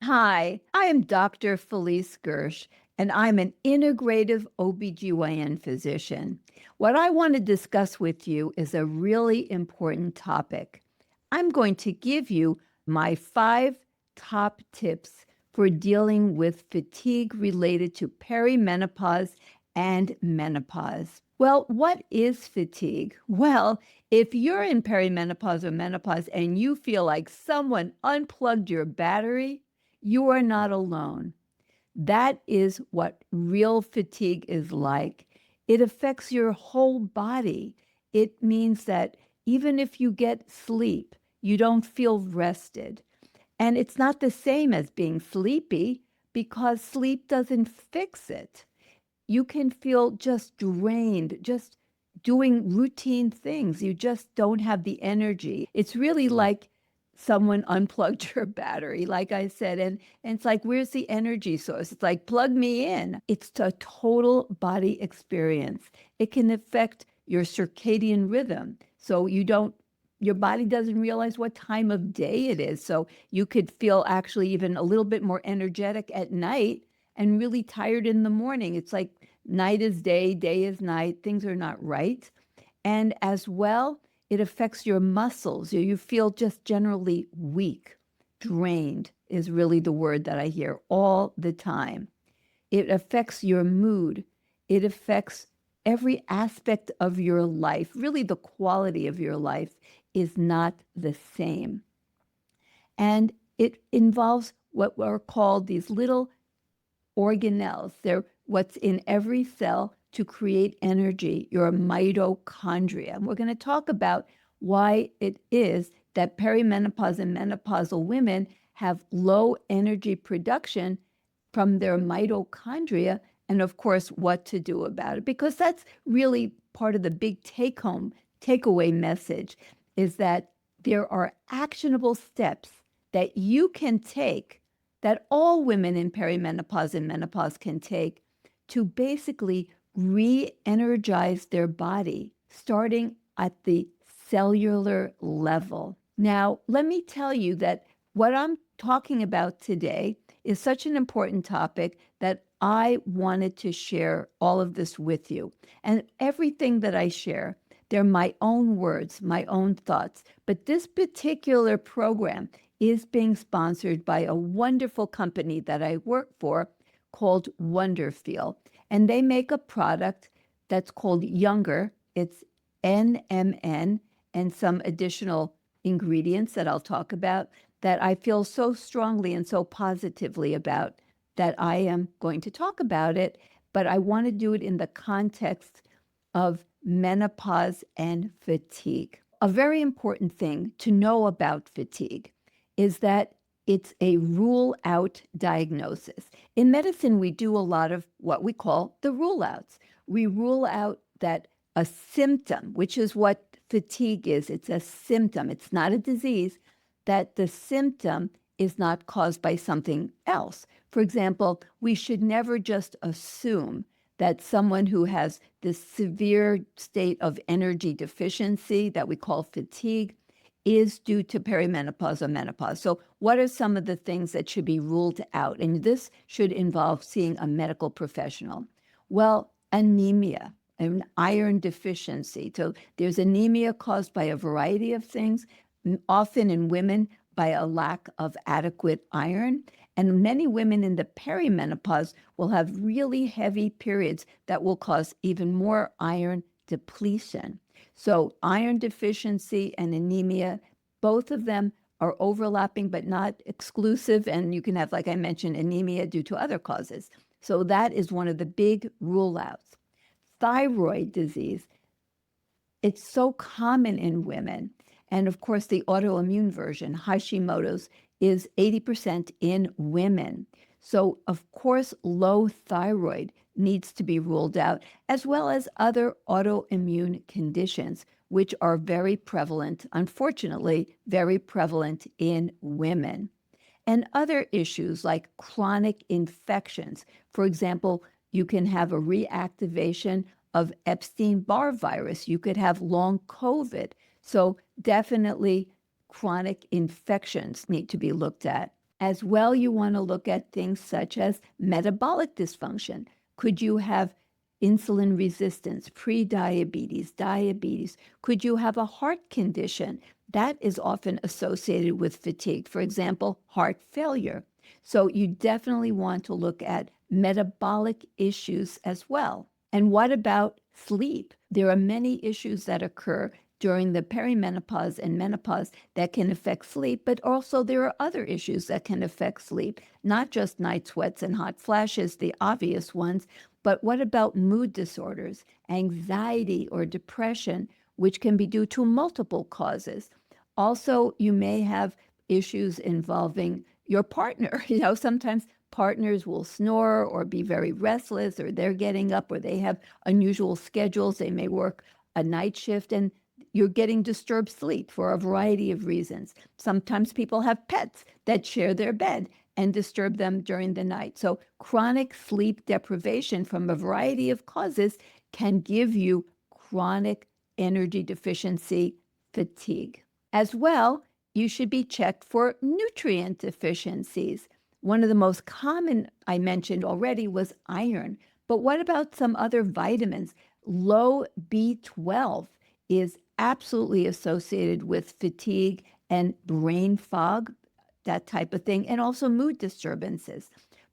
Hi, I am Dr. Felice Gersh, and I'm an integrative OBGYN physician. What I want to discuss with you is a really important topic. I'm going to give you my 5 top tips for dealing with fatigue related to perimenopause and menopause. Well, what is fatigue? Well, if you're in perimenopause or menopause and you feel like someone unplugged your battery, you are not alone. That is what real fatigue is like. It affects your whole body. It means that even if you get sleep, you don't feel rested. And it's not the same as being sleepy because sleep doesn't fix it. You can feel just drained, just doing routine things. You just don't have the energy. It's really like someone unplugged your battery, like I said. And it's like, where's the energy source? It's like, plug me in. It's a total body experience. It can affect your circadian rhythm. So your body doesn't realize what time of day it is. So you could feel actually even a little bit more energetic at night and really tired in the morning. It's like night is day, day is night. Things are not right. And as well, it affects your muscles. You feel just generally weak, drained is really the word that I hear all the time. It affects your mood. It affects every aspect of your life. Really, the quality of your life is not the same. And it involves what are called these little organelles. They're what's in every cell to create energy, your mitochondria. And we're going to talk about why it is that perimenopause and menopausal women have low energy production from their mitochondria, and of course, what to do about it. Because that's really part of the big takeaway message is that there are actionable steps that you can take that all women in perimenopause and menopause can take to basically re-energize their body, starting at the cellular level. Now, let me tell you that what I'm talking about today is such an important topic that I wanted to share all of this with you. And everything that I share, they're my own words, my own thoughts. But this particular program is being sponsored by a wonderful company that I work for called Wonderfeel. And they make a product that's called Younger. It's NMN and some additional ingredients that I'll talk about that I feel so strongly and so positively about that I am going to talk about it. But I want to do it in the context of menopause and fatigue. A very important thing to know about fatigue is that it's a rule out diagnosis. In medicine, we do a lot of what we call the rule outs. We rule out that a symptom, which is what fatigue is, it's a symptom, it's not a disease, that the symptom is not caused by something else. For example, we should never just assume that someone who has this severe state of energy deficiency that we call fatigue is due to perimenopause or menopause. So what are some of the things that should be ruled out? And this should involve seeing a medical professional. Well, anemia, an iron deficiency. So there's anemia caused by a variety of things, often in women by a lack of adequate iron. And many women in the perimenopause will have really heavy periods that will cause even more iron depletion. So iron deficiency and anemia, both of them are overlapping but not exclusive. And you can have, like I mentioned, anemia due to other causes. So that is one of the big rule outs. Thyroid disease, it's so common in women. And of course, the autoimmune version, Hashimoto's, is 80% in women. So, of course, low thyroid needs to be ruled out, as well as other autoimmune conditions, which are very prevalent, unfortunately, very prevalent in women. And other issues like chronic infections. For example, you can have a reactivation of Epstein-Barr virus. You could have long COVID. So definitely chronic infections need to be looked at. As well, you want to look at things such as metabolic dysfunction. Could you have insulin resistance, prediabetes, diabetes? Could you have a heart condition? That is often associated with fatigue. For example, heart failure. So you definitely want to look at metabolic issues as well. And what about sleep? There are many issues that occur during the perimenopause and menopause that can affect sleep, but also there are other issues that can affect sleep, not just night sweats and hot flashes, the obvious ones, but what about mood disorders, anxiety or depression, which can be due to multiple causes? Also, you may have issues involving your partner. Sometimes partners will snore or be very restless, or they're getting up, or they have unusual schedules. They may work a night shift, and you're getting disturbed sleep for a variety of reasons. Sometimes people have pets that share their bed and disturb them during the night. So chronic sleep deprivation from a variety of causes can give you chronic energy deficiency fatigue. As well, you should be checked for nutrient deficiencies. One of the most common I mentioned already was iron, but what about some other vitamins? Low B12 is absolutely associated with fatigue and brain fog, that type of thing, and also mood disturbances.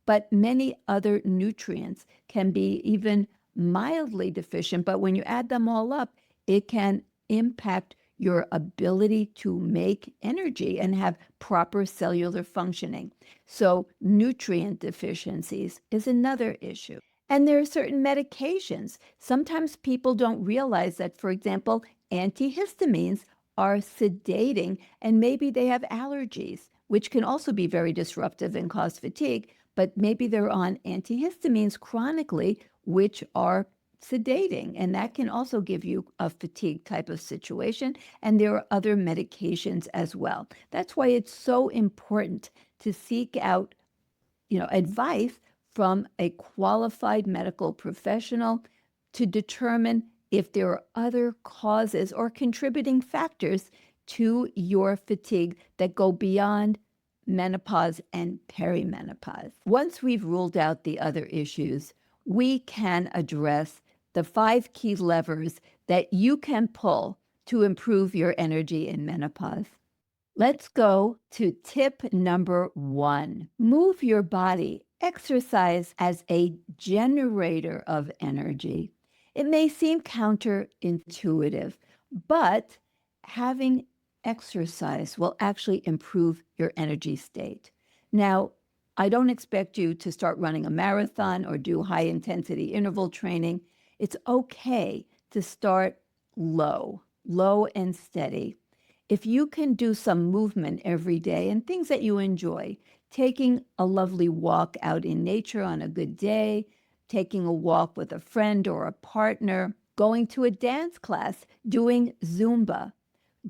But many other nutrients can be even mildly deficient, but when you add them all up, it can impact your ability to make energy and have proper cellular functioning. So, nutrient deficiencies is another issue. And there are certain medications. Sometimes people don't realize that, for example, antihistamines are sedating, and maybe they have allergies, which can also be very disruptive and cause fatigue, but maybe they're on antihistamines chronically, which are sedating, and that can also give you a fatigue type of situation. And there are other medications as well. That's why it's so important to seek out, advice from a qualified medical professional to determine if there are other causes or contributing factors to your fatigue that go beyond menopause and perimenopause. Once we've ruled out the other issues, we can address the 5 key levers that you can pull to improve your energy in menopause. Let's go to tip number 1. Move your body. Exercise as a generator of energy. It may seem counterintuitive, but having exercise will actually improve your energy state. Now, I don't expect you to start running a marathon or do high intensity interval training. It's okay to start low and steady. If you can do some movement every day and things that you enjoy, taking a lovely walk out in nature on a good day, taking a walk with a friend or a partner, going to a dance class, doing Zumba,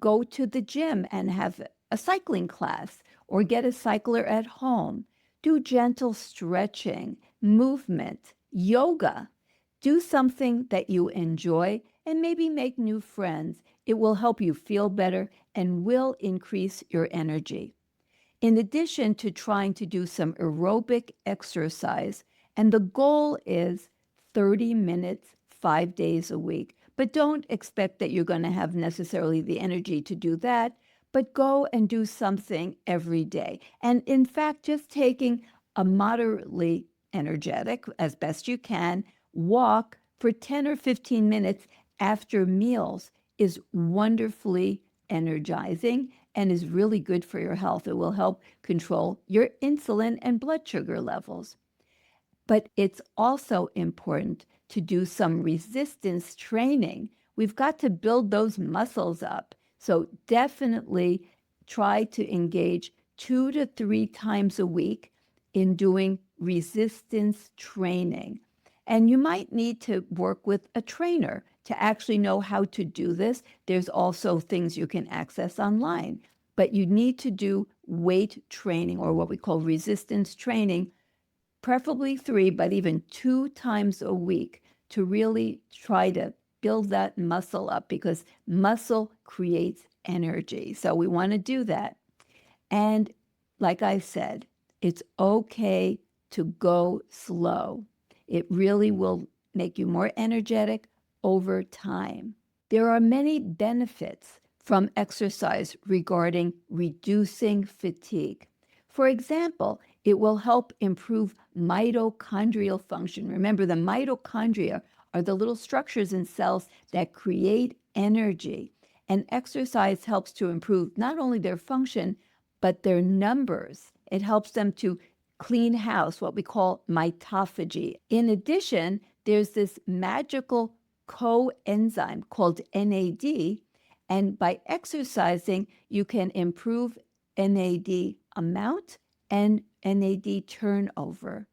go to the gym and have a cycling class or get a cycler at home, do gentle stretching, movement, yoga, do something that you enjoy and maybe make new friends. It will help you feel better and will increase your energy. In addition to trying to do some aerobic exercise, and the goal is 30 minutes, 5 days a week. But don't expect that you're going to have necessarily the energy to do that, but go and do something every day. And in fact, just taking a moderately energetic, as best you can, walk for 10 or 15 minutes after meals is wonderfully energizing and is really good for your health. It will help control your insulin and blood sugar levels. But it's also important to do some resistance training. We've got to build those muscles up. So definitely try to engage 2 to 3 times a week in doing resistance training. And you might need to work with a trainer to actually know how to do this. There's also things you can access online, but you need to do weight training or what we call resistance training, preferably 3, but even 2 times a week to really try to build that muscle up because muscle creates energy. So we want to do that. And like I said, it's okay to go slow. It really will make you more energetic over time. There are many benefits from exercise regarding reducing fatigue. For example, it will help improve mitochondrial function. Remember, the mitochondria are the little structures in cells that create energy. And exercise helps to improve not only their function, but their numbers. It helps them to clean house, what we call mitophagy. In addition, there's this magical coenzyme called NAD, and by exercising, you can improve NAD amount and NAD turnover.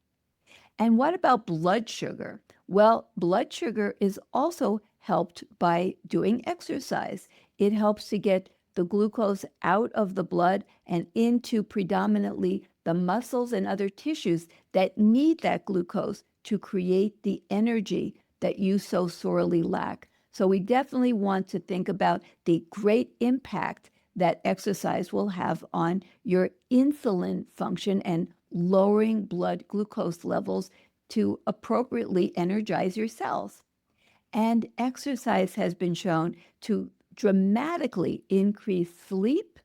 And what about blood sugar? Well, blood sugar is also helped by doing exercise. It helps to get the glucose out of the blood and into predominantly the muscles and other tissues that need that glucose to create the energy that you so sorely lack. So we definitely want to think about the great impact that exercise will have on your insulin function and lowering blood glucose levels to appropriately energize your cells. And exercise has been shown to dramatically increase sleep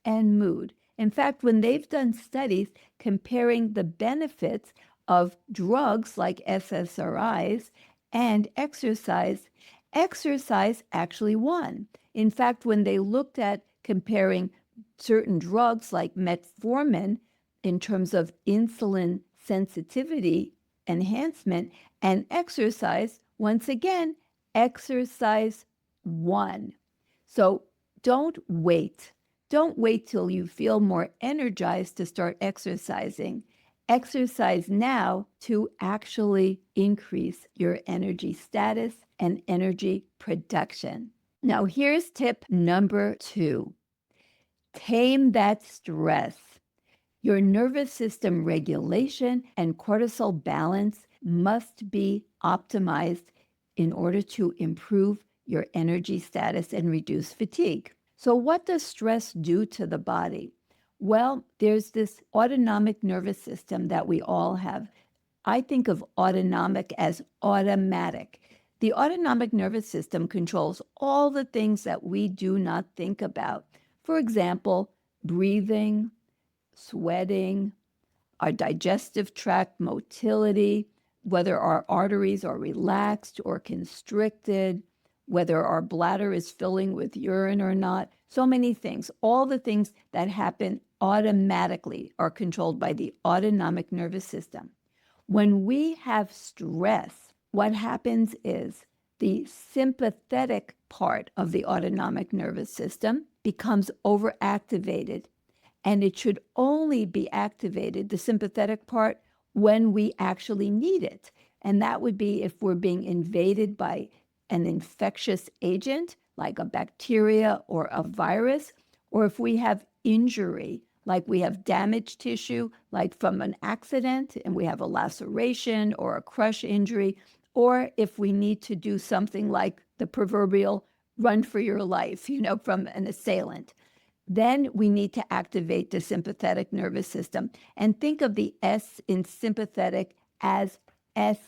and mood. In fact, when they've done studies comparing the benefits of drugs like SSRIs and exercise, exercise actually won. In fact, when they looked at comparing certain drugs like metformin in terms of insulin sensitivity enhancement and exercise, once again, exercise won. So don't wait. Don't wait till you feel more energized to start exercising. Exercise now to actually increase your energy status and energy production. Now, here's tip number 2. Tame that stress. Your nervous system regulation and cortisol balance must be optimized in order to improve your energy status and reduce fatigue. So what does stress do to the body? Well, there's this autonomic nervous system that we all have. I think of autonomic as automatic. The autonomic nervous system controls all the things that we do not think about. For example, breathing, sweating, our digestive tract motility, whether our arteries are relaxed or constricted, whether our bladder is filling with urine or not. So many things. All the things that happen automatically are controlled by the autonomic nervous system. When we have stress, what happens is the sympathetic part of the autonomic nervous system becomes overactivated. And it should only be activated, the sympathetic part, when we actually need it. And that would be if we're being invaded by an infectious agent, like a bacteria or a virus, or if we have injury, like we have damaged tissue, like from an accident, and we have a laceration or a crush injury, or if we need to do something like the proverbial run for your life, from an assailant. Then we need to activate the sympathetic nervous system. And think of the S in sympathetic as S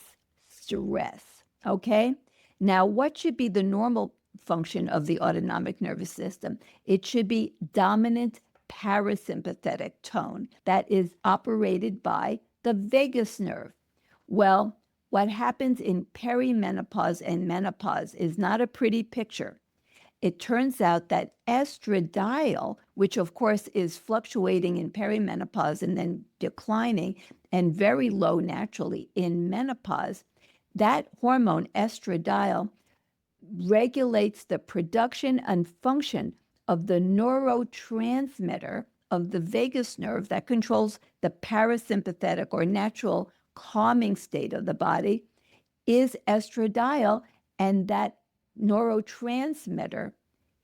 stress, okay? Now, what should be the normal function of the autonomic nervous system? It should be dominant parasympathetic tone that is operated by the vagus nerve. Well, what happens in perimenopause and menopause is not a pretty picture. It turns out that estradiol, which of course is fluctuating in perimenopause and then declining and very low naturally in menopause, that hormone estradiol regulates the production and function of the neurotransmitter of the vagus nerve that controls the parasympathetic or natural calming state of the body is estradiol, and that neurotransmitter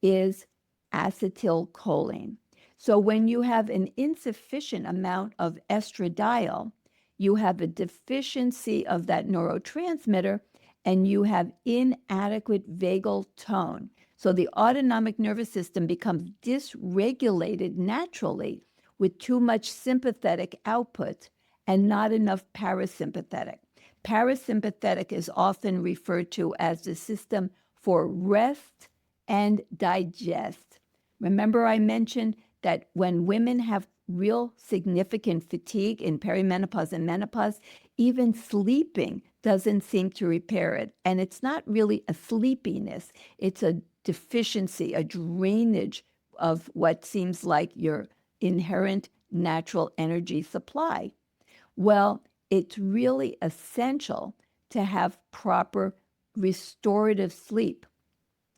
is acetylcholine. So when you have an insufficient amount of estradiol, you have a deficiency of that neurotransmitter and you have inadequate vagal tone. So the autonomic nervous system becomes dysregulated naturally with too much sympathetic output and not enough parasympathetic. Parasympathetic is often referred to as the system for rest and digest. Remember, I mentioned that when women have real significant fatigue in perimenopause and menopause, even sleeping doesn't seem to repair it. And it's not really a sleepiness, it's a deficiency, a drainage of what seems like your inherent natural energy supply. Well, it's really essential to have proper restorative sleep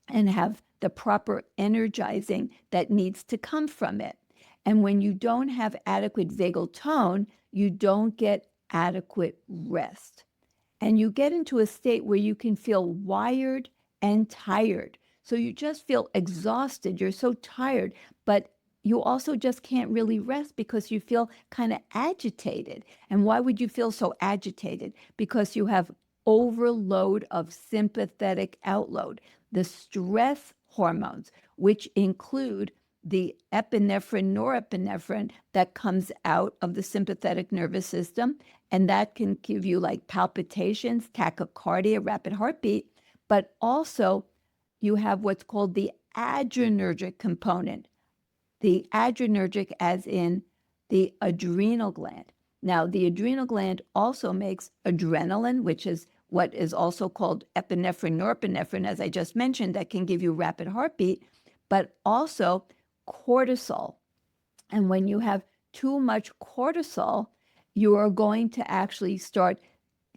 and have the proper energizing that needs to come from it. And when you don't have adequate vagal tone, you don't get adequate rest. And you get into a state where you can feel wired and tired. So you just feel exhausted. You're so tired, but you also just can't really rest because you feel kind of agitated. And why would you feel so agitated? Because you have overload of sympathetic outload. The stress hormones, which include the epinephrine, norepinephrine that comes out of the sympathetic nervous system, and that can give you like palpitations, tachycardia, rapid heartbeat, but also you have what's called the adrenergic component. The adrenergic as in the adrenal gland. Now, the adrenal gland also makes adrenaline, which is what is also called epinephrine, norepinephrine, as I just mentioned, that can give you rapid heartbeat, but also cortisol. And when you have too much cortisol, you are going to actually start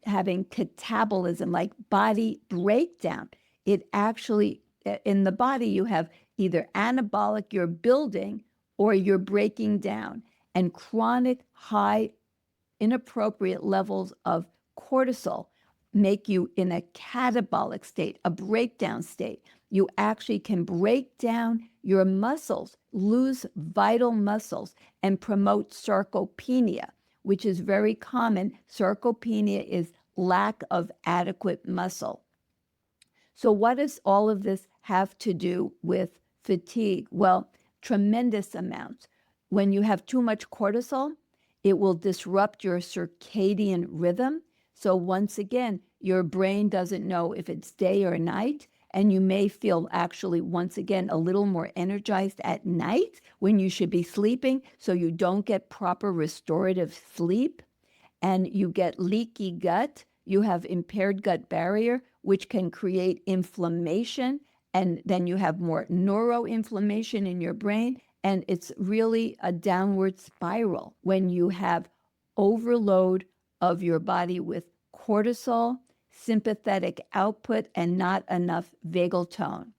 having catabolism, like body breakdown. It actually, in the body, you have either anabolic, you're building, or you're breaking down. And chronic high inappropriate levels of cortisol make you in a catabolic state, a breakdown state. You actually can break down your muscles, lose vital muscles, and promote sarcopenia, which is very common. Sarcopenia is lack of adequate muscle. So what does all of this have to do with fatigue? Well, tremendous amounts. When you have too much cortisol, it will disrupt your circadian rhythm. So once again, your brain doesn't know if it's day or night, and you may feel actually, once again, a little more energized at night when you should be sleeping, so you don't get proper restorative sleep, and you get leaky gut. You have impaired gut barrier, which can create inflammation, and then you have more neuroinflammation in your brain, and it's really a downward spiral when you have overload of your body with cortisol, sympathetic output, and not enough vagal tone.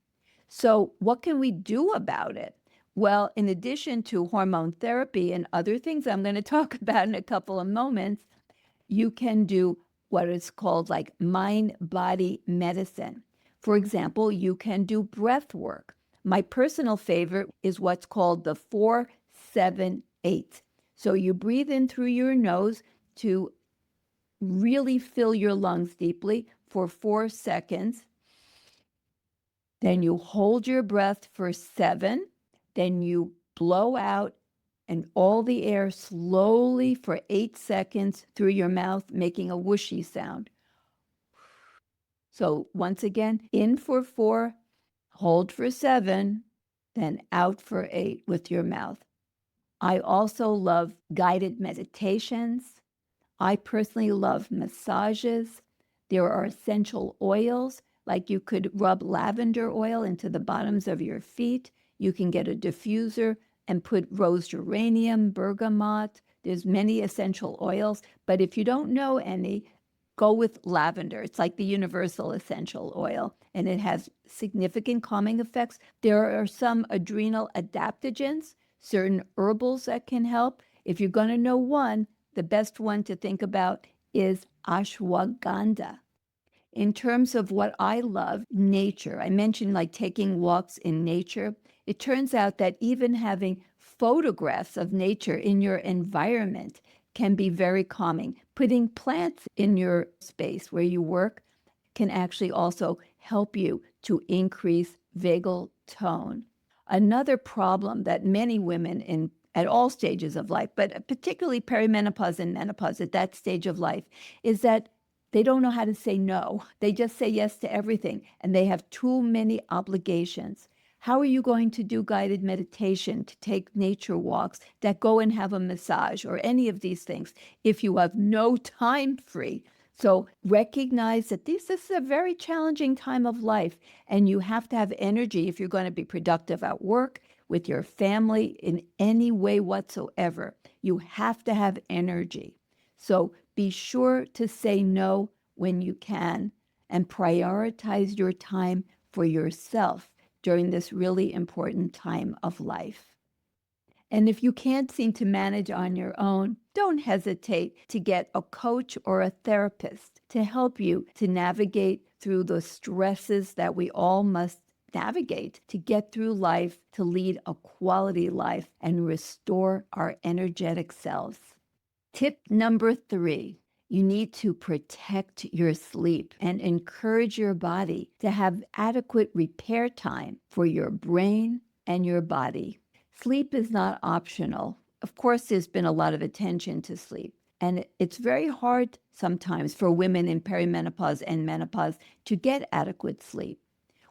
So what can we do about it? Well, in addition to hormone therapy and other things I'm going to talk about in a couple of moments, you can do what is called like mind-body medicine. For example, you can do breath work. My personal favorite is what's called the 4-7-8. So you breathe in through your nose to really fill your lungs deeply for 4 seconds. Then you hold your breath for 7. Then you blow out and all the air slowly for 8 seconds through your mouth, making a whooshy sound. So once again, in for 4, hold for 7, then out for 8 with your mouth. I also love guided meditations. I personally love massages. There are essential oils, like you could rub lavender oil into the bottoms of your feet. You can get a diffuser and put rose geranium, bergamot. There's many essential oils, but if you don't know any, go with lavender. It's like the universal essential oil, and it has significant calming effects. There are some adrenal adaptogens, certain herbals that can help. If you're going to know one, the best one to think about is ashwagandha. In terms of what I love, nature. I mentioned like taking walks in nature. It turns out that even having photographs of nature in your environment can be very calming. Putting plants in your space where you work can actually also help you to increase vagal tone. Another problem that many women in at all stages of life, but particularly perimenopause and menopause at that stage of life, is that they don't know how to say no. They just say yes to everything, and they have too many obligations. How are you going to do guided meditation, to take nature walks, that go and have a massage, or any of these things if you have no time free? So recognize that this is a very challenging time of life, and you have to have energy if you're going to be productive at work, with your family, in any way whatsoever. You have to have energy. So be sure to say no when you can and prioritize your time for yourself during this really important time of life. And if you can't seem to manage on your own, don't hesitate to get a coach or a therapist to help you to navigate through the stresses that we all must navigate to get through life, to lead a quality life, and restore our energetic selves. Tip number 3, you need to protect your sleep and encourage your body to have adequate repair time for your brain and your body. Sleep is not optional. Of course, there's been a lot of attention to sleep, and it's very hard sometimes for women in perimenopause and menopause to get adequate sleep.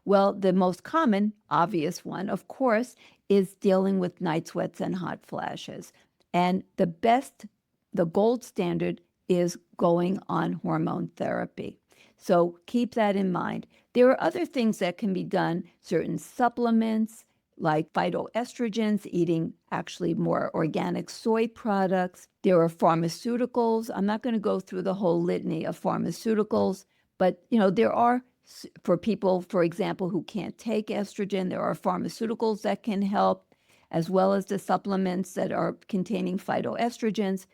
Well, the most common, obvious one, of course, is dealing with night sweats and hot flashes. And the gold standard is going on hormone therapy. So keep that in mind. There are other things that can be done, certain supplements like phytoestrogens, eating actually more organic soy products. There are pharmaceuticals. I'm not going to go through the whole litany of pharmaceuticals, but there are, for people, for example, who can't take estrogen, there are pharmaceuticals that can help, as well as the supplements that are containing phytoestrogens.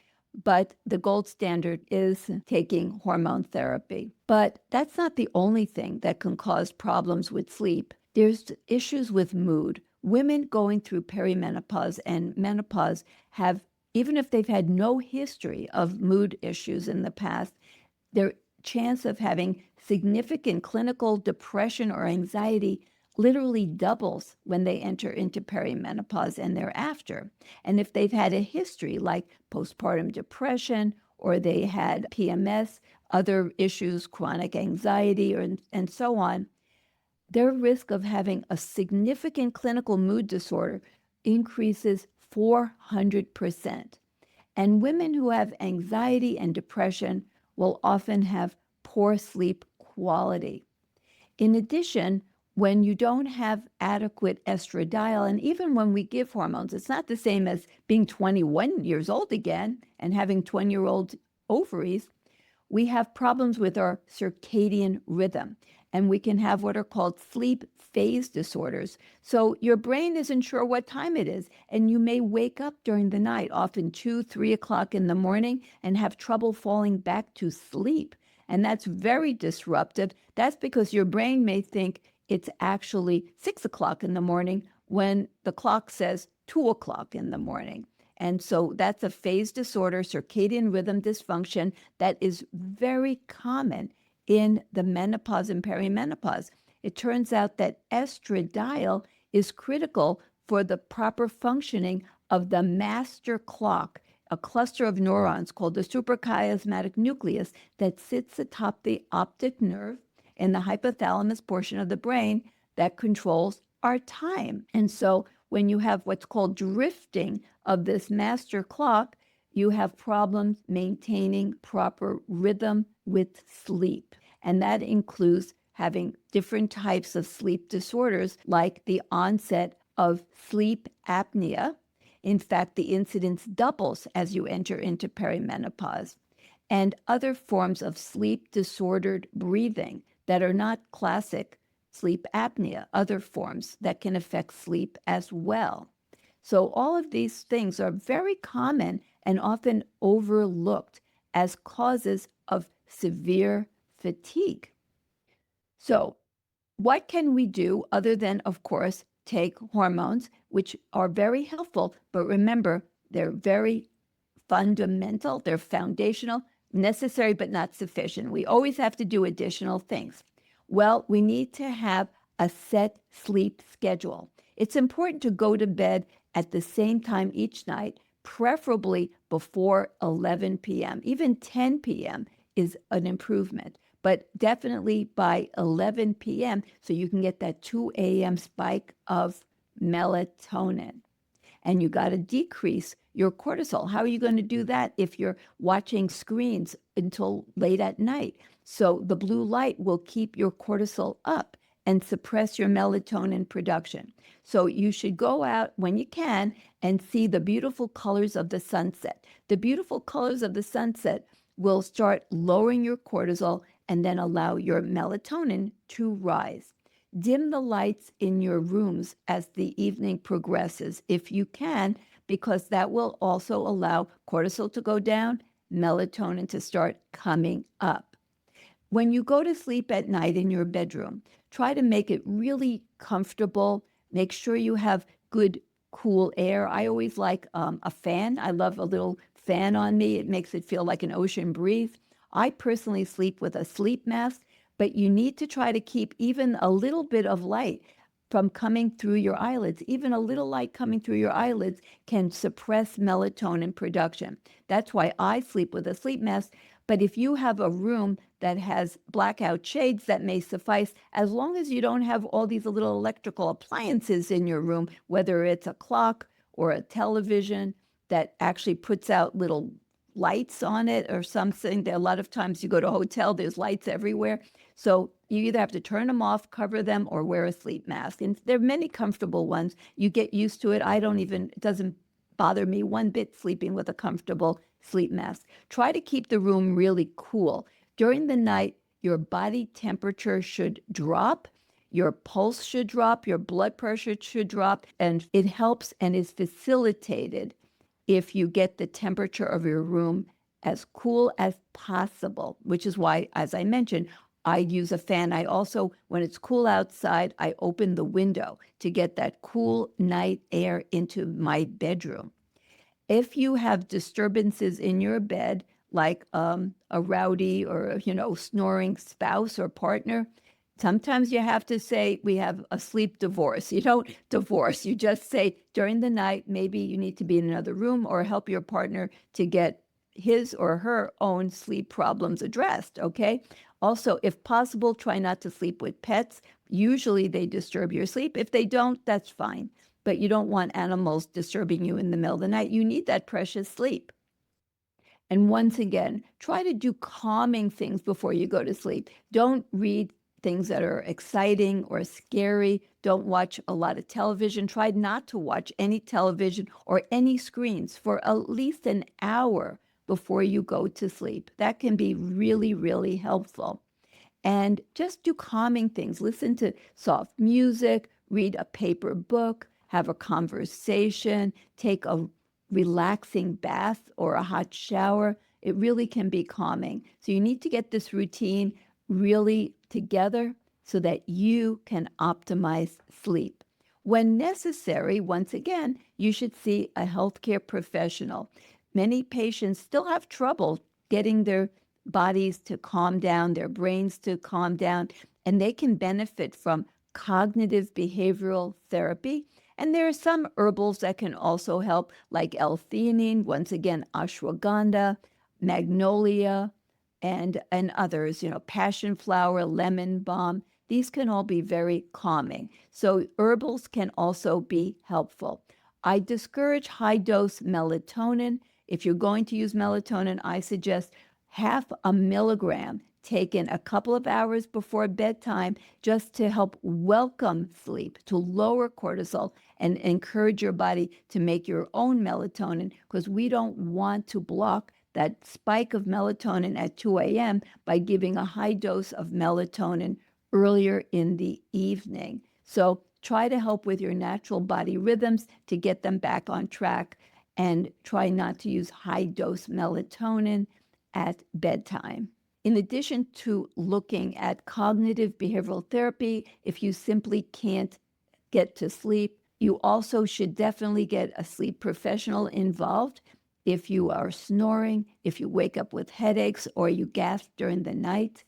But the gold standard is taking hormone therapy. But that's not the only thing that can cause problems with sleep. There's issues with mood. Women going through perimenopause and menopause have, even if they've had no history of mood issues in the past, their chance of having significant clinical depression or anxiety literally doubles when they enter into perimenopause and thereafter. And if they've had a history like postpartum depression, or they had PMS, other issues, chronic anxiety, and so on, their risk of having a significant clinical mood disorder increases 400%. And women who have anxiety and depression will often have poor sleep quality. In addition, when you don't have adequate estradiol, and even when we give hormones, it's not the same as being 21 years old again and having 20-year-old ovaries. We have problems with our circadian rhythm, and we can have what are called sleep phase disorders. So your brain isn't sure what time it is, and you may wake up during the night, often 2, 3 o'clock in the morning, and have trouble falling back to sleep. And that's very disruptive. That's because your brain may think it's actually 6 o'clock in the morning when the clock says 2 o'clock in the morning. And so that's a phase disorder, circadian rhythm dysfunction, that is very common in the menopause and perimenopause. It turns out that estradiol is critical for the proper functioning of the master clock, a cluster of neurons called the suprachiasmatic nucleus that sits atop the optic nerve in the hypothalamus portion of the brain that controls our time. And so when you have what's called drifting of this master clock, you have problems maintaining proper rhythm with sleep. And that includes having different types of sleep disorders, like the onset of sleep apnea. In fact, the incidence doubles as you enter into perimenopause, and other forms of sleep disordered breathing that are not classic sleep apnea, other forms that can affect sleep as well. So all of these things are very common and often overlooked as causes of severe fatigue. So what can we do other than, of course, take hormones, which are very helpful, but remember, they're very fundamental, they're foundational, necessary, but not sufficient. We always have to do additional things. Well, we need to have a set sleep schedule. It's important to go to bed at the same time each night, preferably before 11 p.m. Even 10 p.m. is an improvement, but definitely by 11 p.m. so you can get that 2 a.m. spike of melatonin. And you got to decrease your cortisol. How are you going to do that if you're watching screens until late at night? So the blue light will keep your cortisol up and suppress your melatonin production. So you should go out when you can and see the beautiful colors of the sunset. The beautiful colors of the sunset will start lowering your cortisol and then allow your melatonin to rise. Dim the lights in your rooms as the evening progresses, if you can, because that will also allow cortisol to go down, melatonin to start coming up. When you go to sleep at night in your bedroom, try to make it really comfortable. Make sure you have good, cool air. I always like a fan. I love a little fan on me. It makes it feel like an ocean breeze. I personally sleep with a sleep mask, but you need to try to keep even a little bit of light from coming through your eyelids. Even a little light coming through your eyelids can suppress melatonin production. That's why I sleep with a sleep mask. But if you have a room that has blackout shades, that may suffice, as long as you don't have all these little electrical appliances in your room, whether it's a clock or a television that actually puts out little lights on it or something. A lot of times you go to a hotel, there's lights everywhere. So you either have to turn them off, cover them, or wear a sleep mask. And there are many comfortable ones. You get used to it. It doesn't bother me one bit sleeping with a comfortable sleep mask. Try to keep the room really cool. During the night, your body temperature should drop, your pulse should drop, your blood pressure should drop, and it helps and is facilitated if you get the temperature of your room as cool as possible, which is why, as I mentioned, I use a fan. I also, when it's cool outside, I open the window to get that cool night air into my bedroom. If you have disturbances in your bed, like a rowdy or, snoring spouse or partner, sometimes you have to say, we have a sleep divorce. You don't divorce. You just say during the night, maybe you need to be in another room or help your partner to get his or her own sleep problems addressed, okay? Also, if possible, try not to sleep with pets. Usually they disturb your sleep. If they don't, that's fine. But you don't want animals disturbing you in the middle of the night. You need that precious sleep. And once again, try to do calming things before you go to sleep. Don't read things that are exciting or scary. Don't watch a lot of television. Try not to watch any television or any screens for at least an hour before you go to sleep. That can be really, really helpful. And just do calming things. Listen to soft music, read a paper book, have a conversation, take a relaxing bath or a hot shower. It really can be calming. So you need to get this routine really together so that you can optimize sleep. When necessary, once again, you should see a healthcare professional. Many patients still have trouble getting their bodies to calm down, their brains to calm down, and they can benefit from cognitive behavioral therapy. And there are some herbals that can also help, like L-theanine, once again, ashwagandha, magnolia, and others, passion flower, lemon balm. These can all be very calming. So herbals can also be helpful. I discourage high-dose melatonin. If you're going to use melatonin, I suggest 0.5 milligram taken a couple of hours before bedtime just to help welcome sleep, to lower cortisol and encourage your body to make your own melatonin, because we don't want to block that spike of melatonin at 2 a.m. by giving a high dose of melatonin earlier in the evening. So try to help with your natural body rhythms to get them back on track, and try not to use high dose melatonin at bedtime. In addition to looking at cognitive behavioral therapy, if you simply can't get to sleep, you also should definitely get a sleep professional involved. If you are snoring, if you wake up with headaches, or you gasp during the night,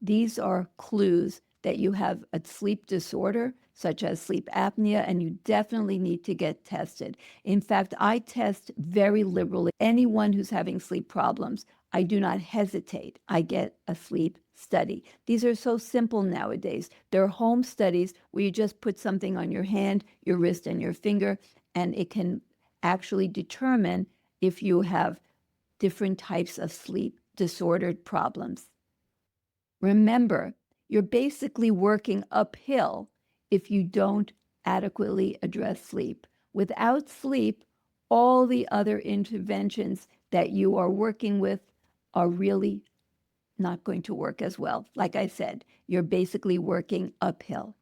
these are clues that you have a sleep disorder. such as sleep apnea, and you definitely need to get tested. In fact, I test very liberally anyone who's having sleep problems. I do not hesitate. I get a sleep study. These are so simple nowadays. There are home studies where you just put something on your hand, your wrist, and your finger, and it can actually determine if you have different types of sleep disordered problems. Remember, you're basically working uphill if you don't adequately address sleep. Without sleep, all the other interventions that you are working with are really not going to work as well. Like I said, you're basically working uphill.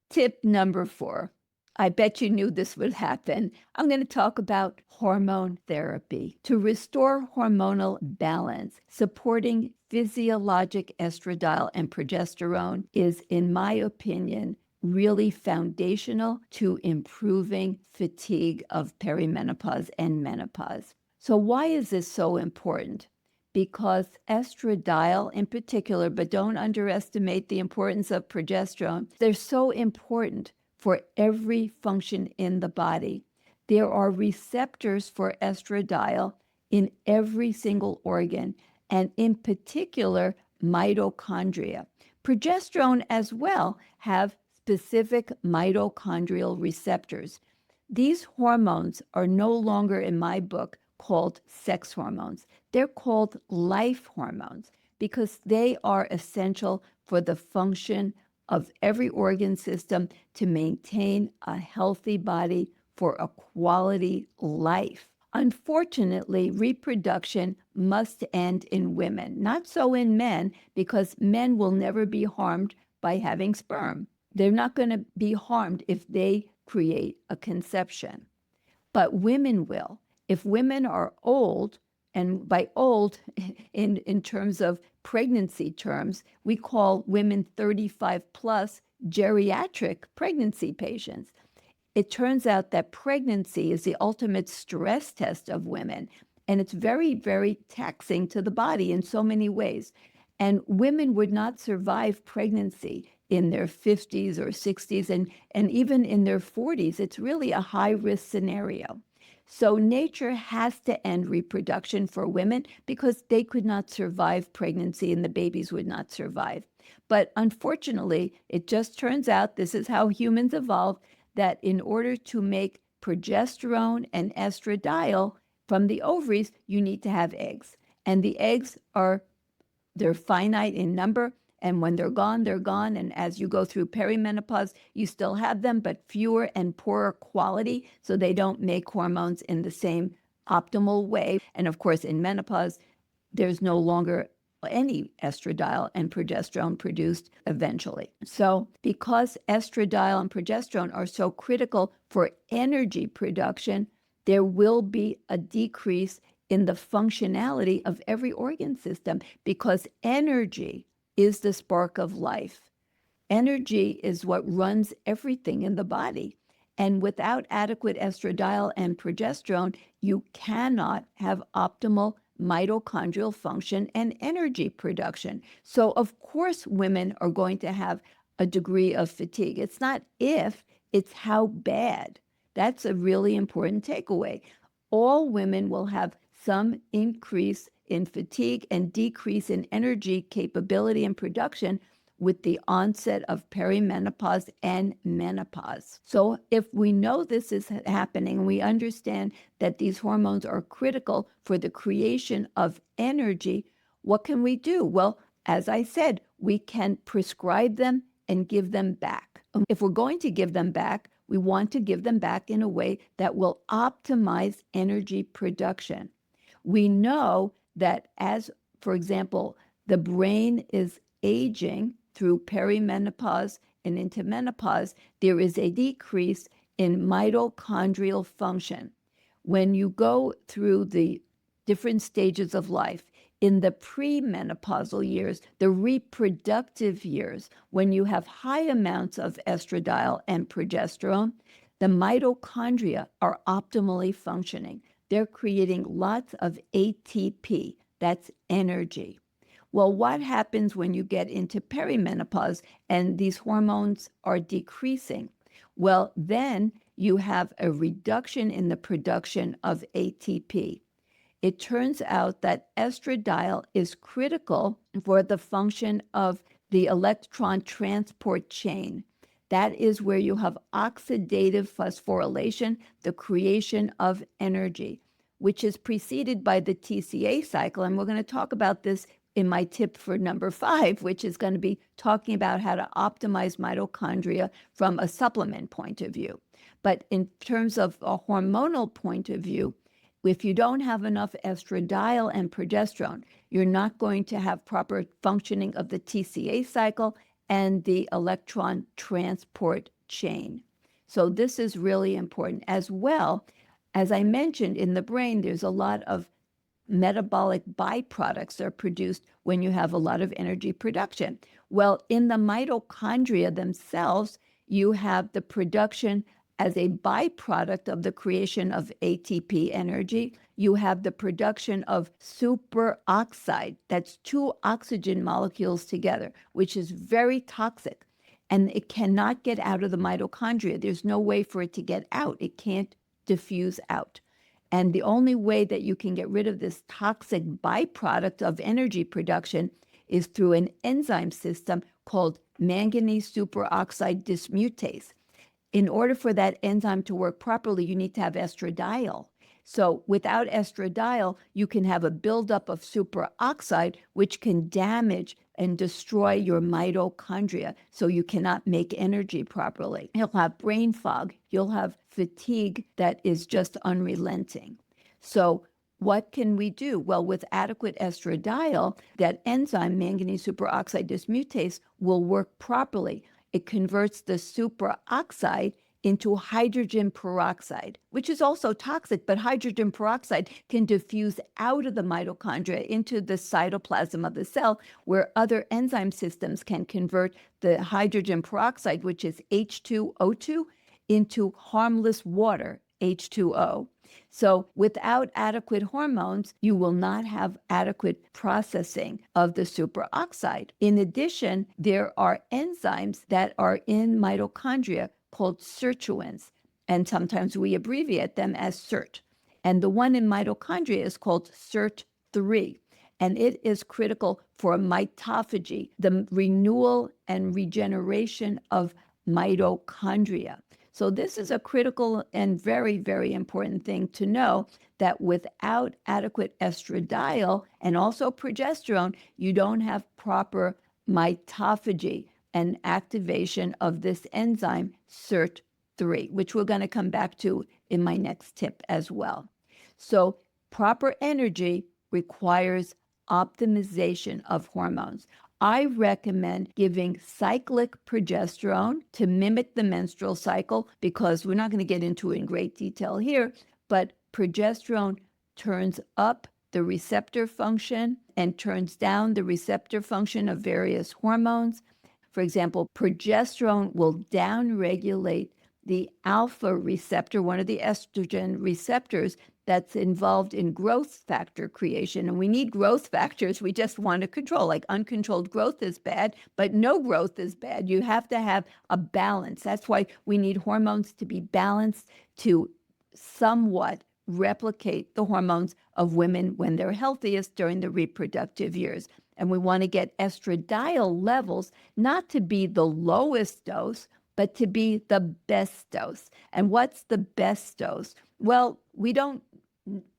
Tip number 4. I bet you knew this would happen. I'm going to talk about hormone therapy to restore hormonal balance. Supporting physiologic estradiol and progesterone is, in my opinion, really foundational to improving fatigue of perimenopause and menopause. So why is this so important? Because estradiol in particular, but don't underestimate the importance of progesterone, they're so important for every function in the body. There are receptors for estradiol in every single organ, and in particular, mitochondria. Progesterone as well have specific mitochondrial receptors. These hormones are no longer, in my book, called sex hormones. They're called life hormones because they are essential for the function of every organ system to maintain a healthy body for a quality life. Unfortunately, reproduction must end in women, not so in men, because men will never be harmed by having sperm. They're not going to be harmed if they create a conception, but women will. If women are old, and by old in terms of pregnancy terms, we call women 35 plus geriatric pregnancy patients. It turns out that pregnancy is the ultimate stress test of women, and it's very, very taxing to the body in so many ways. And women would not survive pregnancy in their 50s or 60s, and even in their 40s. It's really a high-risk scenario. So nature has to end reproduction for women because they could not survive pregnancy and the babies would not survive. But unfortunately, it just turns out, this is how humans evolved, that in order to make progesterone and estradiol from the ovaries, you need to have eggs. And the eggs they're finite in number. And when they're gone, they're gone. And as you go through perimenopause, you still have them, but fewer and poorer quality, so they don't make hormones in the same optimal way. And of course, in menopause, there's no longer any estradiol and progesterone produced eventually. So because estradiol and progesterone are so critical for energy production, there will be a decrease in the functionality of every organ system because energy is the spark of life. Energy is what runs everything in the body. And without adequate estradiol and progesterone, you cannot have optimal mitochondrial function and energy production. So, of course, women are going to have a degree of fatigue. It's not if, it's how bad. That's a really important takeaway. All women will have some increase in fatigue and decrease in energy capability and production with the onset of perimenopause and menopause. So if we know this is happening, we understand that these hormones are critical for the creation of energy, what can we do? Well, as I said, we can prescribe them and give them back. If we're going to give them back, we want to give them back in a way that will optimize energy production. We know that as, for example, the brain is aging through perimenopause and into menopause, there is a decrease in mitochondrial function. When you go through the different stages of life, in the premenopausal years, the reproductive years, when you have high amounts of estradiol and progesterone, the mitochondria are optimally functioning. They're creating lots of ATP, that's energy. Well, what happens when you get into perimenopause and these hormones are decreasing? Well, then you have a reduction in the production of ATP. It turns out that estradiol is critical for the function of the electron transport chain. That is where you have oxidative phosphorylation, the creation of energy, which is preceded by the TCA cycle. And we're going to talk about this in my tip for number 5, which is going to be talking about how to optimize mitochondria from a supplement point of view. But in terms of a hormonal point of view, if you don't have enough estradiol and progesterone, you're not going to have proper functioning of the TCA cycle and the electron transport chain. So this is really important. As well, as I mentioned, in the brain, there's a lot of metabolic byproducts that are produced when you have a lot of energy production. Well, in the mitochondria themselves, you have the production as a byproduct of the creation of ATP energy. You have the production of superoxide, that's 2 oxygen molecules together, which is very toxic. And it cannot get out of the mitochondria. There's no way for it to get out. It can't diffuse out. And the only way that you can get rid of this toxic byproduct of energy production is through an enzyme system called manganese superoxide dismutase. In order for that enzyme to work properly, you need to have estradiol. So without estradiol, you can have a buildup of superoxide, which can damage and destroy your mitochondria, so you cannot make energy properly. You'll have brain fog. You'll have fatigue that is just unrelenting. So what can we do? Well, with adequate estradiol, that enzyme, manganese superoxide dismutase, will work properly. It converts the superoxide into hydrogen peroxide, which is also toxic, but hydrogen peroxide can diffuse out of the mitochondria into the cytoplasm of the cell, where other enzyme systems can convert the hydrogen peroxide, which is H2O2, into harmless water, H2O. So without adequate hormones, you will not have adequate processing of the superoxide. In addition, there are enzymes that are in mitochondria called sirtuins, and sometimes we abbreviate them as SIRT. And the one in mitochondria is called SIRT3, and it is critical for mitophagy, the renewal and regeneration of mitochondria. So this is a critical and very, very important thing to know, that without adequate estradiol and also progesterone, you don't have proper mitophagy and activation of this enzyme, SIRT3, which we're going to come back to in my next tip as well. So proper energy requires optimization of hormones. I recommend giving cyclic progesterone to mimic the menstrual cycle, because we're not going to get into it in great detail here, but progesterone turns up the receptor function and turns down the receptor function of various hormones. For example, progesterone will downregulate the alpha receptor, one of the estrogen receptors that's involved in growth factor creation. And we need growth factors. We just want to control. Like uncontrolled growth is bad, but no growth is bad. You have to have a balance. That's why we need hormones to be balanced to somewhat replicate the hormones of women when they're healthiest during the reproductive years. And we want to get estradiol levels not to be the lowest dose, but to be the best dose. And what's the best dose? Well, we're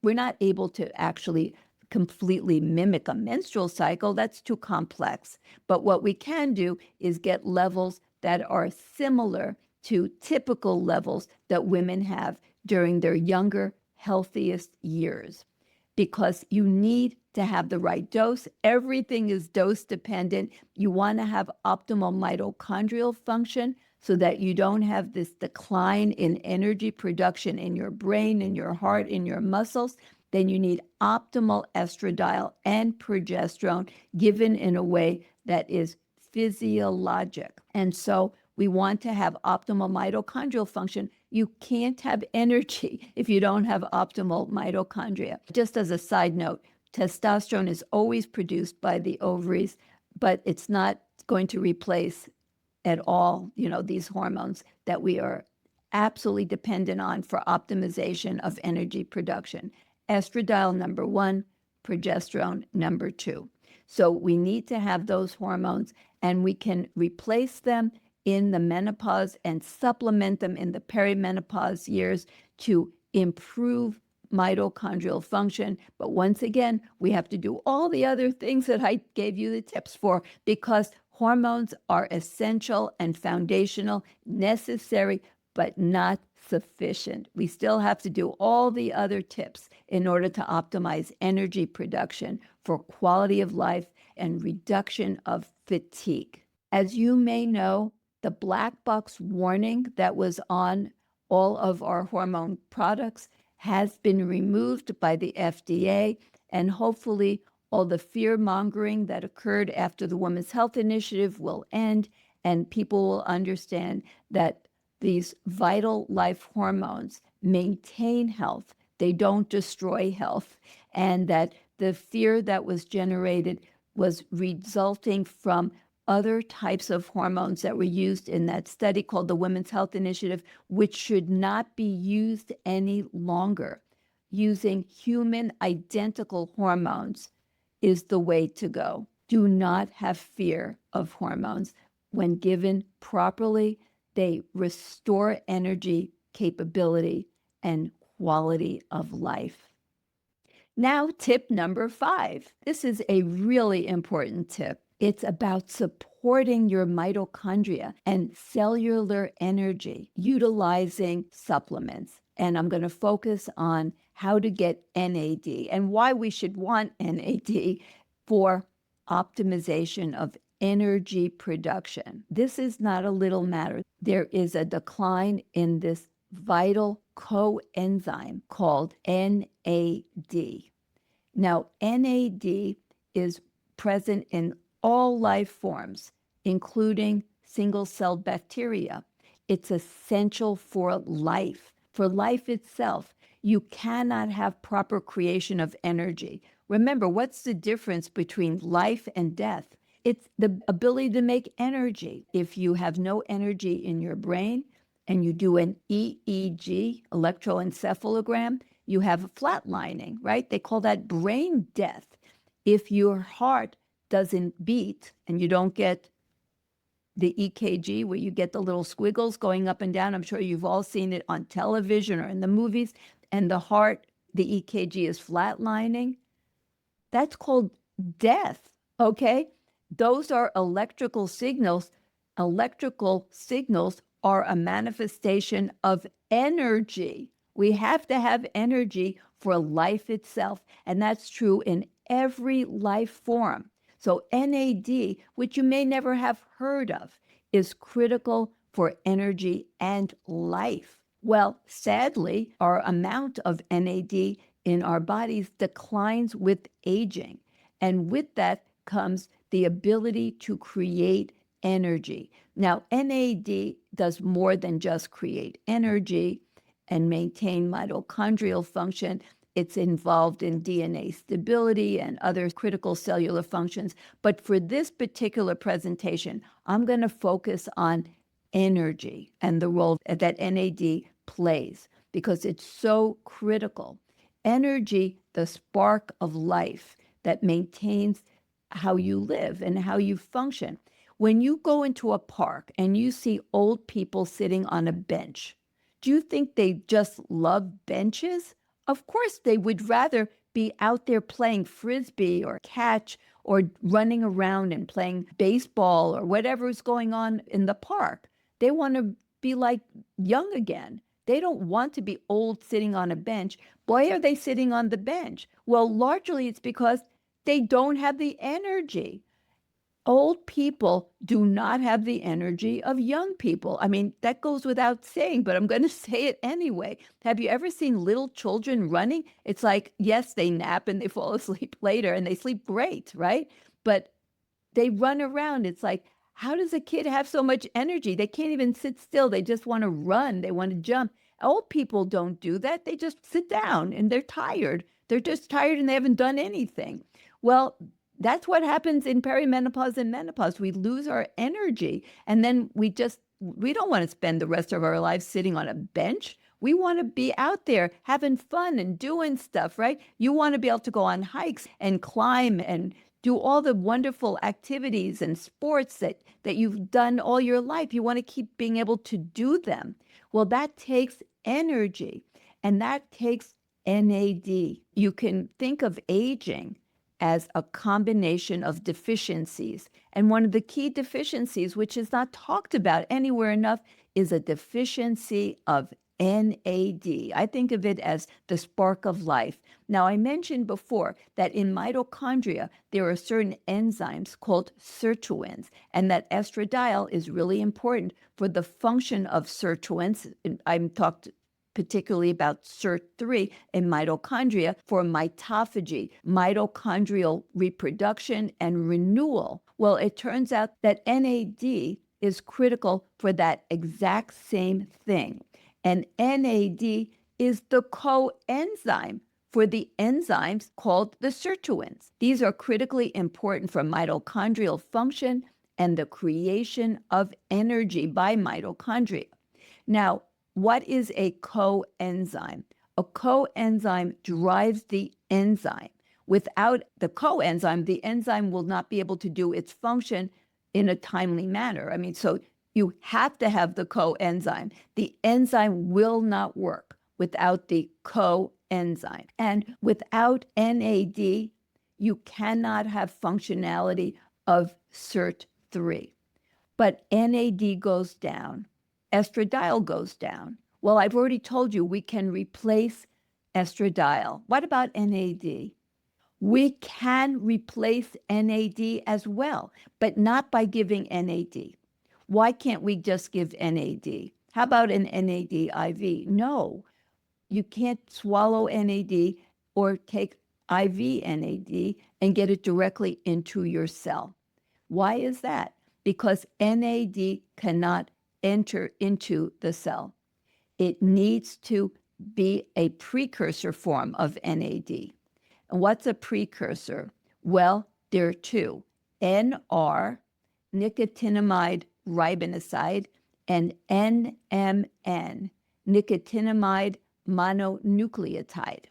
not able to actually completely mimic a menstrual cycle. That's too complex. But what we can do is get levels that are similar to typical levels that women have during their younger, healthiest years, because you need to have the right dose. Everything is dose dependent. You want to have optimal mitochondrial function so that you don't have this decline in energy production in your brain, in your heart, in your muscles. Then you need optimal estradiol and progesterone given in a way that is physiologic. And so we want to have optimal mitochondrial function. You can't have energy if you don't have optimal mitochondria. Just as a side note, Testosterone is always produced by the ovaries, but it's not going to replace at all, these hormones that we are absolutely dependent on for optimization of energy production. Estradiol, number one, progesterone, number two. So we need to have those hormones, and we can replace them in the menopause and supplement them in the perimenopause years to improve mitochondrial function. But once again, we have to do all the other things that I gave you the tips for, because hormones are essential and foundational, necessary, but not sufficient. We still have to do all the other tips in order to optimize energy production for quality of life and reduction of fatigue. As you may know, the black box warning that was on all of our hormone products has been removed by the FDA, and hopefully all the fear-mongering that occurred after the Women's Health Initiative will end, and people will understand that these vital life hormones maintain health. They don't destroy health, and that the fear that was generated was resulting from other types of hormones that were used in that study called the Women's Health Initiative, which should not be used any longer. Using human identical hormones is the way to go. Do not have fear of hormones. When given properly, they restore energy, capability, and quality of life. Now, tip number 5. This is a really important tip. It's about supporting your mitochondria and cellular energy utilizing supplements. And I'm going to focus on how to get NAD and why we should want NAD for optimization of energy production. This is not a little matter. There is a decline in this vital coenzyme called NAD. Now, NAD is present in all life forms, including single-celled bacteria. It's essential for life itself. You cannot have proper creation of energy. Remember, what's the difference between life and death? It's the ability to make energy. If you have no energy in your brain and you do an EEG, electroencephalogram, you have a flatlining, right? They call that brain death. If your heart doesn't beat and you don't get the EKG where you get the little squiggles going up and down, I'm sure you've all seen it on television or in the movies, and the heart, the EKG is flatlining, that's called death, okay? Those are electrical signals. Electrical signals are a manifestation of energy. We have to have energy for life itself, and that's true in every life form. So NAD, which you may never have heard of, is critical for energy and life. Well, sadly, our amount of NAD in our bodies declines with aging, and with that comes the ability to create energy. Now, NAD does more than just create energy and maintain mitochondrial function. It's involved in DNA stability and other critical cellular functions. But for this particular presentation, I'm going to focus on energy and the role that NAD plays, because it's so critical. Energy, the spark of life that maintains how you live and how you function. When you go into a park and you see old people sitting on a bench, do you think they just love benches? Of course, they would rather be out there playing frisbee or catch or running around and playing baseball or whatever is going on in the park. They want to be like young again. They don't want to be old sitting on a bench. Why are they sitting on the bench? Well, largely it's because they don't have the energy. Old people do not have the energy of young people. I mean, that goes without saying, but I'm going to say it anyway. Have you ever seen little children running? It's like, yes, they nap and they fall asleep later and they sleep great, right? But they run around. It's like, how does a kid have so much energy? They can't even sit still. They just want to run. They want to jump. Old people don't do that. They just sit down and they're tired They're just tired and they haven't done anything. Well, that's what happens in perimenopause and menopause. We lose our energy, and then we don't want to spend the rest of our lives sitting on a bench. We want to be out there having fun and doing stuff, right? You want to be able to go on hikes and climb and do all the wonderful activities and sports that you've done all your life. You want to keep being able to do them. Well, that takes energy, and that takes NAD. You can think of aging as a combination of deficiencies. And one of the key deficiencies, which is not talked about anywhere enough, is a deficiency of NAD. I think of it as the spark of life. Now, I mentioned before that in mitochondria, there are certain enzymes called sirtuins, and that estradiol is really important for the function of sirtuins. I'm talked particularly about SIRT3 in mitochondria for mitophagy, mitochondrial reproduction, and renewal. Well, it turns out that NAD is critical for that exact same thing. And NAD is the coenzyme for the enzymes called the sirtuins. These are critically important for mitochondrial function and the creation of energy by mitochondria. Now, what is a coenzyme? A coenzyme drives the enzyme. Without the coenzyme, the enzyme will not be able to do its function in a timely manner. I mean, so you have to have the coenzyme. The enzyme will not work without the coenzyme. And without NAD, you cannot have functionality of SIRT3. But NAD goes down. Estradiol goes down. Well, I've already told you we can replace estradiol. What about NAD? We can replace NAD as well, but not by giving NAD. Why can't we just give NAD? How about an NAD IV? No, you can't swallow NAD or take IV NAD and get it directly into your cell. Why is that? Because NAD cannot enter into the cell. It needs to be a precursor form of NAD. And what's a precursor? Well, there are two: NR, nicotinamide ribonucleic, and NMN, nicotinamide mononucleotide.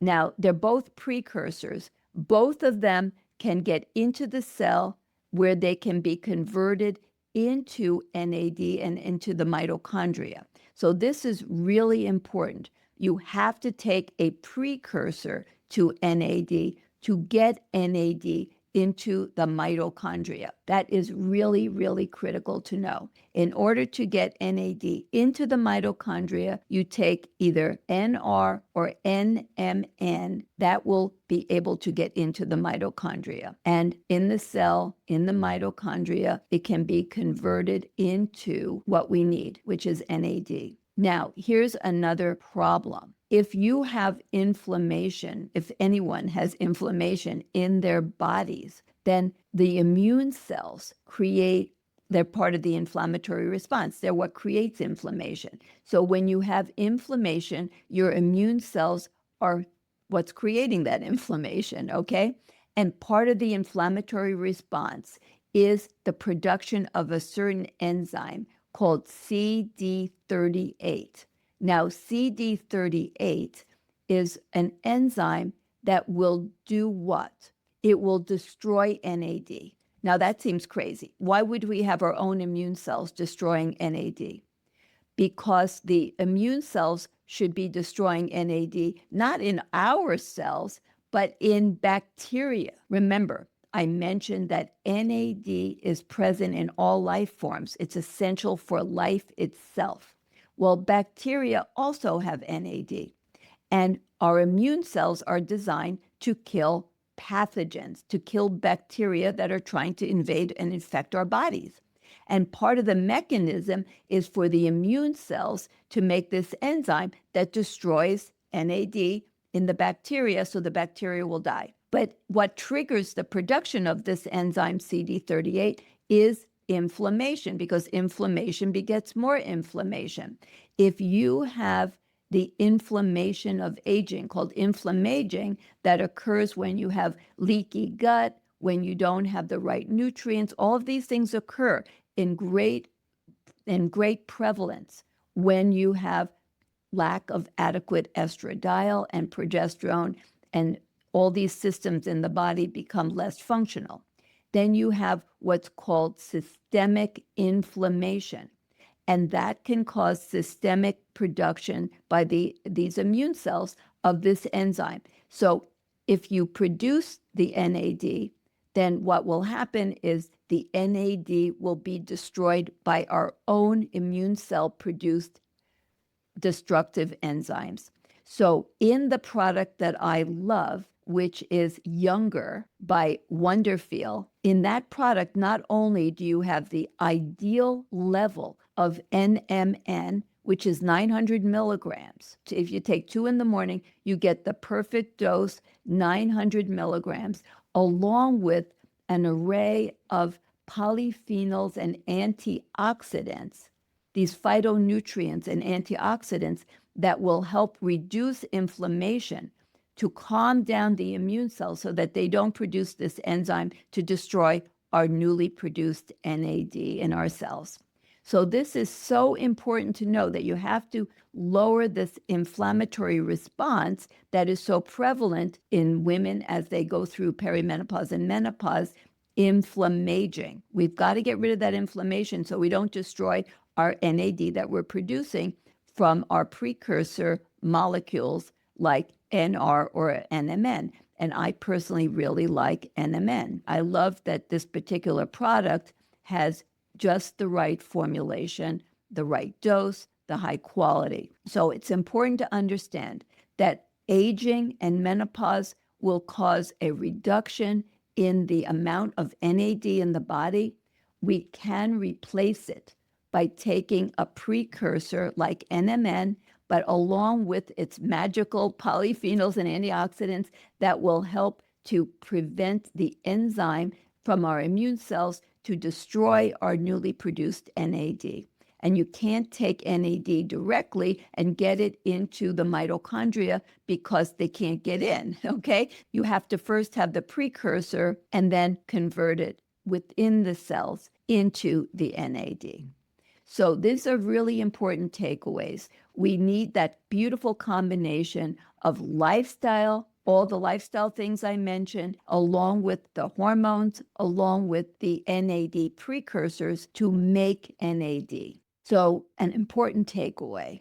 Now, they're both precursors. Both of them can get into the cell where they can be converted into NAD and into the mitochondria. So this is really important. You have to take a precursor to NAD to get NAD into the mitochondria. That is really, really critical to know. In order to get NAD into the mitochondria, you take either NR or NMN. That will be able to get into the mitochondria. And in the cell, in the mitochondria, it can be converted into what we need, which is NAD. Now, here's another problem. If you have inflammation, if anyone has inflammation in their bodies, then the immune cells they're part of the inflammatory response. They're what creates inflammation. So when you have inflammation, your immune cells are what's creating that inflammation, okay? And part of the inflammatory response is the production of a certain enzyme called CD38. Now, CD38 is an enzyme that will do what? It will destroy NAD. Now, that seems crazy. Why would we have our own immune cells destroying NAD? Because the immune cells should be destroying NAD, not in our cells, but in bacteria. Remember, I mentioned that NAD is present in all life forms. It's essential for life itself. Well, bacteria also have NAD, and our immune cells are designed to kill pathogens, to kill bacteria that are trying to invade and infect our bodies. And part of the mechanism is for the immune cells to make this enzyme that destroys NAD in the bacteria, so the bacteria will die. But what triggers the production of this enzyme CD38 is inflammation, because inflammation begets more inflammation. If you have the inflammation of aging, called inflammaging, that occurs when you have leaky gut, when you don't have the right nutrients. All of these things occur in great prevalence when you have lack of adequate estradiol and progesterone, and all these systems in the body become less functional. Then you have what's called systemic inflammation, and that can cause systemic production by these immune cells of this enzyme. So if you produce the NAD, then what will happen is the NAD will be destroyed by our own immune cell produced destructive enzymes. So in the product that I love, which is Younger by Wonderfeel, in that product, not only do you have the ideal level of NMN, which is 900 milligrams. If you take 2 in the morning, you get the perfect dose, 900 milligrams, along with an array of polyphenols and antioxidants, these phytonutrients and antioxidants that will help reduce inflammation, to calm down the immune cells so that they don't produce this enzyme to destroy our newly produced NAD in our cells. So this is so important to know, that you have to lower this inflammatory response that is so prevalent in women as they go through perimenopause and menopause, inflammaging. We've got to get rid of that inflammation so we don't destroy our NAD that we're producing from our precursor molecules like NR or NMN. And I personally really like NMN. I love that this particular product has just the right formulation, the right dose, the high quality. So it's important to understand that aging and menopause will cause a reduction in the amount of NAD in the body. We can replace it by taking a precursor like NMN, but along with its magical polyphenols and antioxidants that will help to prevent the enzyme from our immune cells to destroy our newly produced NAD. And you can't take NAD directly and get it into the mitochondria because they can't get in, okay? You have to first have the precursor and then convert it within the cells into the NAD. So these are really important takeaways. We need that beautiful combination of lifestyle, all the lifestyle things I mentioned, along with the hormones, along with the NAD precursors to make NAD. So an important takeaway: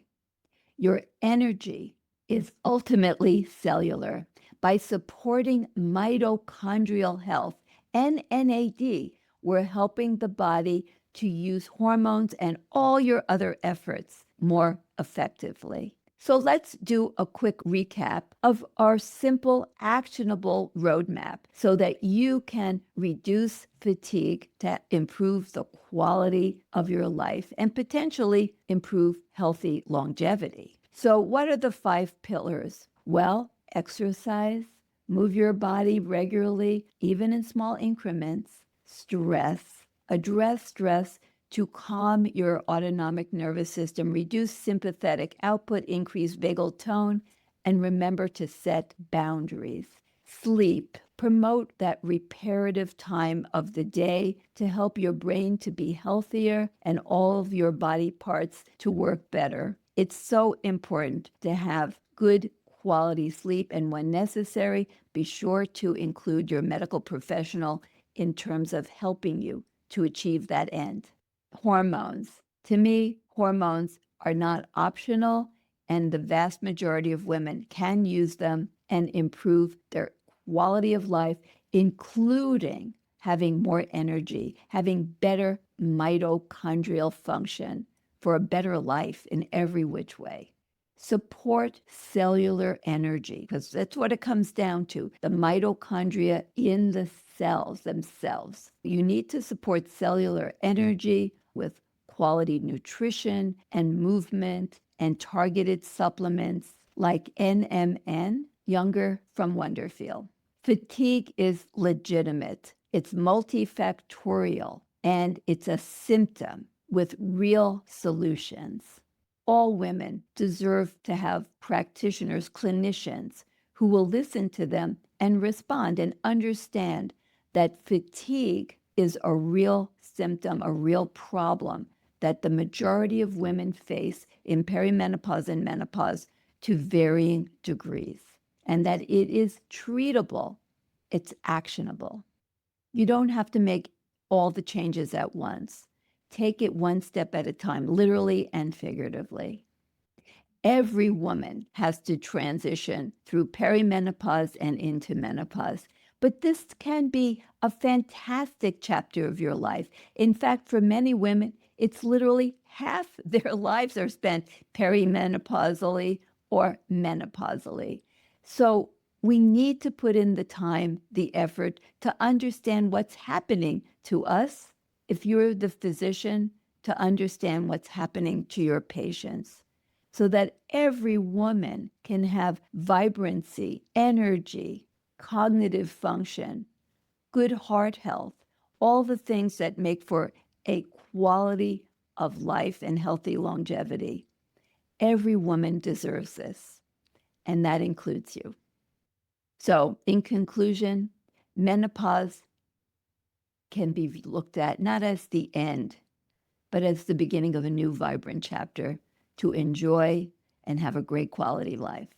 your energy is ultimately cellular. By supporting mitochondrial health and NAD, we're helping the body to use hormones and all your other efforts more effectively. So let's do a quick recap of our simple, actionable roadmap so that you can reduce fatigue to improve the quality of your life and potentially improve healthy longevity. So what are the 5 pillars? Well, exercise, move your body regularly, even in small increments. Stress, address stress to calm your autonomic nervous system, reduce sympathetic output, increase vagal tone, and remember to set boundaries. Sleep, promote that reparative time of the day to help your brain to be healthier and all of your body parts to work better. It's so important to have good quality sleep, and when necessary, be sure to include your medical professional in terms of helping you to achieve that end. Hormones. To me, hormones are not optional, and the vast majority of women can use them and improve their quality of life, including having more energy, having better mitochondrial function for a better life in every which way. Support cellular energy, because that's what it comes down to, the mitochondria in the cells themselves. You need to support cellular energy with quality nutrition and movement and targeted supplements like NMN, Younger from Wonderfeel. Fatigue is legitimate. It's multifactorial, and it's a symptom with real solutions. All women deserve to have practitioners, clinicians who will listen to them and respond and understand that fatigue is a real symptom, a real problem that the majority of women face in perimenopause and menopause to varying degrees, and that it is treatable, it's actionable. You don't have to make all the changes at once. Take it one step at a time, literally and figuratively. Every woman has to transition through perimenopause and into menopause. But this can be a fantastic chapter of your life. In fact, for many women, it's literally half their lives are spent perimenopausally or menopausally. So we need to put in the time, the effort to understand what's happening to us. If you're the physician, to understand what's happening to your patients, so that every woman can have vibrancy, energy, cognitive function, good heart health, all the things that make for a quality of life and healthy longevity. Every woman deserves this, and that includes you. So, in conclusion, menopause can be looked at not as the end, but as the beginning of a new vibrant chapter to enjoy and have a great quality life.